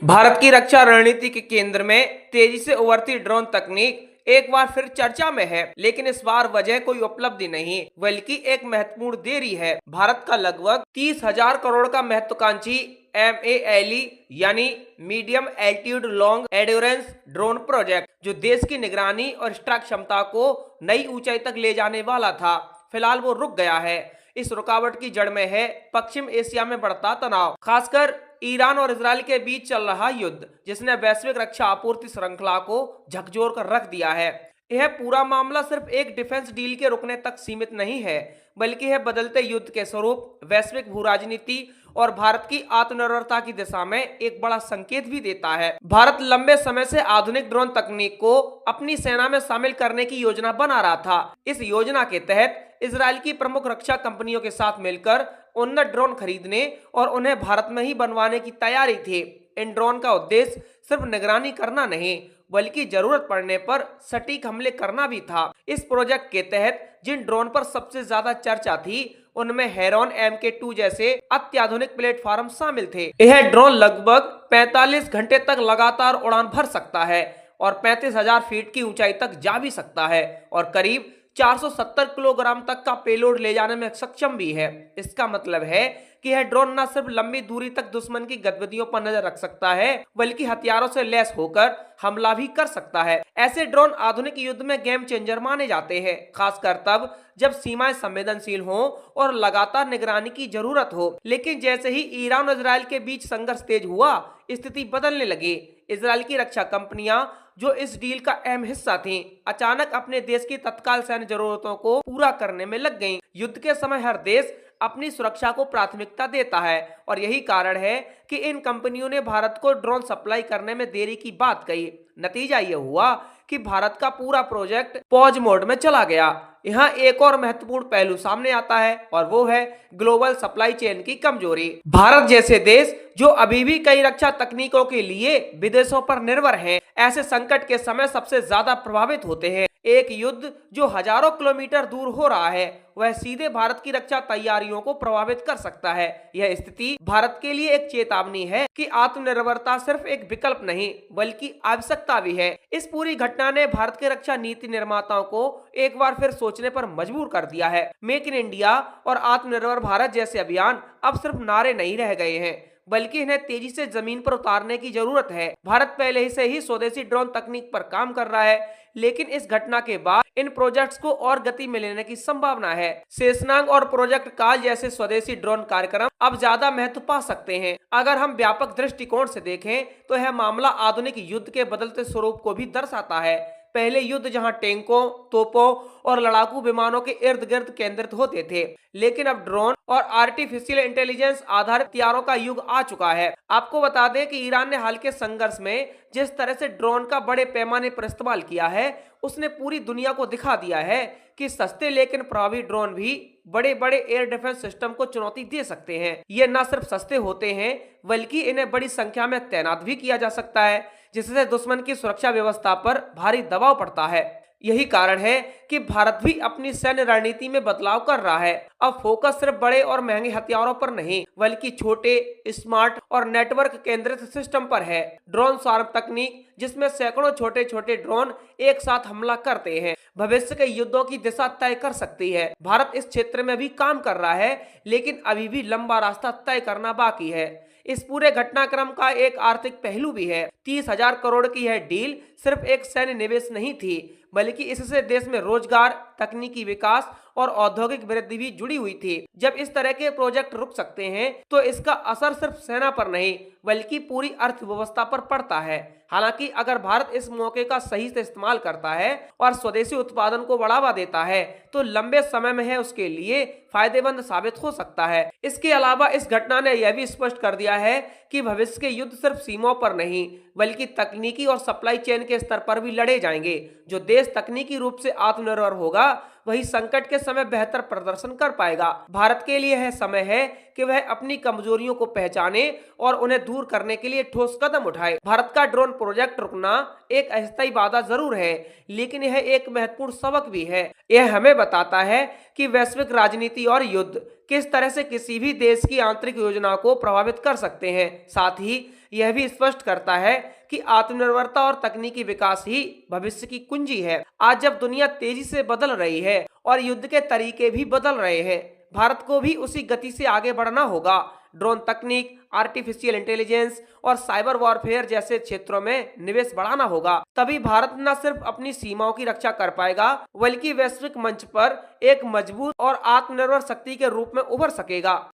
भारत की रक्षा रणनीति के केंद्र में तेजी से उभरती ड्रोन तकनीक एक बार फिर चर्चा में है, लेकिन इस बार वजह कोई उपलब्धि नहीं बल्कि एक महत्वपूर्ण देरी है। भारत का लगभग 30,000 करोड़ का महत्वाकांक्षी MALE यानी medium altitude long endurance drone project, जो देश की निगरानी और स्ट्राइक क्षमता को नई ऊंचाई तक ले जाने वाला था, फिलहाल वो रुक गया है। इस रुकावट की जड़ में है पश्चिम एशिया में बढ़ता तनाव, खासकर ईरान और इजराइल के बीच चल रहा युद्ध, जिसने वैश्विक रक्षा आपूर्ति श्रृंखला को झकझोर कर रख दिया है। यह पूरा मामला सिर्फ एक डिफेंस डील के रुकने तक सीमित नहीं है, बल्कि यह बदलते युद्ध के स्वरूप, वैश्विक भू राजनीति और भारत की आत्मनिर्भरता की दिशा में एक बड़ा संकेत भी देता है। भारत लंबे समय से आधुनिक ड्रोन तकनीक को अपनी सेना में शामिल करने की योजना बना रहा था। इस योजना के तहत इजराइल की प्रमुख रक्षा कंपनियों के साथ मिलकर उन्नत ड्रोन खरीदने और उन्हें भारत में ही बनवाने की तैयारी थी। इन ड्रोन का उद्देश्य सिर्फ निगरानी करना नहीं, बल्कि जरूरत पड़ने पर सटीक हमले करना भी था। इस प्रोजेक्ट के तहत जिन ड्रोन पर सबसे ज्यादा चर्चा थी, उनमें हेरॉन MK2 जैसे अत्याधुनिक प्लेटफॉर्म शामिल थे। यह ड्रोन लगभग 45 घंटे तक लगातार उड़ान भर सकता है और 35,000 फीट की ऊंचाई तक जा भी सकता है और करीब 470 किलोग्राम तक का पेलोड ले जाने में सक्षम भी है। इसका मतलब है कि यह ड्रोन न सिर्फ लंबी दूरी तक दुश्मन की गतिविधियों पर नजर रख सकता है, बल्कि हथियारों से लैस होकर हमला भी कर सकता है। ऐसे ड्रोन आधुनिक युद्ध में गेम चेंजर माने जाते हैं, खासकर तब जब सीमाएं संवेदनशील हों और लगातार निगरानी की जरूरत हो। लेकिन जैसे ही ईरान और इजराइल के बीच संघर्ष तेज हुआ, स्थिति बदलने लगी। इजराइल की रक्षा कंपनियां, जो इस डील का अहम हिस्सा थीं, अचानक अपने देश की तत्काल सैन्य जरूरतों को पूरा करने में लग गईं। युद्ध के समय हर देश अपनी सुरक्षा को प्राथमिकता देता है और यही कारण है कि इन कंपनियों ने भारत को ड्रोन सप्लाई करने में देरी की बात कही। नतीजा ये हुआ कि भारत का पूरा प्रोजेक्ट पॉज मोड में चला गया। यहाँ एक और महत्वपूर्ण पहलू सामने आता है और वो है ग्लोबल सप्लाई चेन की कमजोरी। भारत जैसे देश जो अभी भी कई रक्षा तकनीकों के लिए विदेशों पर निर्भर हैं, ऐसे संकट के समय सबसे ज्यादा प्रभावित होते हैं। एक युद्ध जो हजारों किलोमीटर दूर हो रहा है, वह सीधे भारत की रक्षा तैयारियों को प्रभावित कर सकता है। यह स्थिति भारत के लिए एक चेतावनी है कि आत्मनिर्भरता सिर्फ एक विकल्प नहीं, बल्कि आवश्यकता भी है। इस पूरी घटना ने भारत के रक्षा नीति निर्माताओं को एक बार फिर सोचने पर मजबूर कर दिया है। मेक इन इंडिया और आत्मनिर्भर भारत जैसे अभियान अब सिर्फ नारे नहीं रह गए हैं, बल्कि इन्हें तेजी से जमीन पर उतारने की जरूरत है। भारत पहले ही से ही स्वदेशी ड्रोन तकनीक पर काम कर रहा है, लेकिन इस घटना के बाद इन प्रोजेक्ट्स को और गति मिलने की संभावना है। शेषनाग और प्रोजेक्ट काल जैसे स्वदेशी ड्रोन कार्यक्रम अब ज्यादा महत्व पा सकते हैं। अगर हम व्यापक दृष्टिकोण से देखें तो यह मामला आधुनिक युद्ध के बदलते स्वरूप को भी दर्शाता है। पहले युद्ध जहां टैंकों, तोपों और लड़ाकू विमानों के इर्द गिर्द केंद्रित होते थे, लेकिन अब ड्रोन और आर्टिफिशियल इंटेलिजेंस आधारित हथियारों का युग आ चुका है। आपको बता दें कि ईरान ने हाल के संघर्ष में जिस तरह से ड्रोन का बड़े पैमाने पर इस्तेमाल किया है, उसने पूरी दुनिया को दिखा दिया है कि सस्ते लेकिन प्रभावी ड्रोन भी बड़े बड़े एयर डिफेंस सिस्टम को चुनौती दे सकते हैं। ये न सिर्फ सस्ते होते हैं, बल्कि इन्हें बड़ी संख्या में तैनात भी किया जा सकता है, जिससे दुश्मन की सुरक्षा व्यवस्था पर भारी दबाव पड़ता है। यही कारण है कि भारत भी अपनी सैन्य रणनीति में बदलाव कर रहा है। अब फोकस सिर्फ बड़े और महंगे हथियारों पर नहीं, बल्कि छोटे, स्मार्ट और नेटवर्क केंद्रित सिस्टम पर है। ड्रोन स्वार्म तकनीक, जिसमें सैकड़ों छोटे छोटे ड्रोन एक साथ हमला करते हैं, भविष्य के युद्धों की दिशा तय कर सकती है। भारत इस क्षेत्र में भी काम कर रहा है, लेकिन अभी भी लंबा रास्ता तय करना बाकी है। इस पूरे घटनाक्रम का एक आर्थिक पहलू भी है। 30,000 करोड़ की यह डील सिर्फ एक सैन्य निवेश नहीं थी, बल्कि इससे देश में रोजगार, तकनीकी विकास और औद्योगिक वृद्धि भी जुड़ी हुई थी। जब इस तरह के प्रोजेक्ट रुक सकते हैं, तो इसका असर सिर्फ सेना पर नहीं, बल्कि पूरी अर्थव्यवस्था पर पड़ता है। हालांकि अगर भारत इस मौके का सही से इस्तेमाल करता है और स्वदेशी उत्पादन को बढ़ावा देता है, तो लंबे समय में है उसके लिए फायदेमंद साबित हो सकता है। इसके अलावा इस घटना ने यह भी स्पष्ट कर दिया है कि भविष्य के युद्ध सिर्फ सीमाओं पर नहीं, बल्कि तकनीकी और सप्लाई चेन के स्तर पर भी लड़े जाएंगे। जो देश तकनीकी रूप से आत्मनिर्भर होगा, वही संकट के समय बेहतर प्रदर्शन कर पाएगा। भारत के लिए यह समय है कि वह अपनी कमजोरियों को पहचाने और उन्हें दूर करने के लिए ठोस कदम उठाए। भारत का ड्रोन प्रोजेक्ट रुकना एक अस्थायी बाधा जरूर है, लेकिन यह एक महत्वपूर्ण सबक भी है। यह हमें बताता है कि वैश्विक राजनीति और युद्ध किस तरह से किसी भी देश की आंतरिक योजना को प्रभावित कर सकते हैं। साथ ही यह भी स्पष्ट करता है कि आत्मनिर्भरता और तकनीकी विकास ही भविष्य की कुंजी है। आज जब दुनिया तेजी से बदल रही है और युद्ध के तरीके भी बदल रहे हैं, भारत को भी उसी गति से आगे बढ़ना होगा। ड्रोन तकनीक, आर्टिफिशियल इंटेलिजेंस और साइबर वॉरफेयर जैसे क्षेत्रों में निवेश बढ़ाना होगा। तभी भारत न सिर्फ अपनी सीमाओं की रक्षा कर पाएगा, बल्कि वैश्विक मंच पर एक मजबूत और आत्मनिर्भर शक्ति के रूप में उभर सकेगा।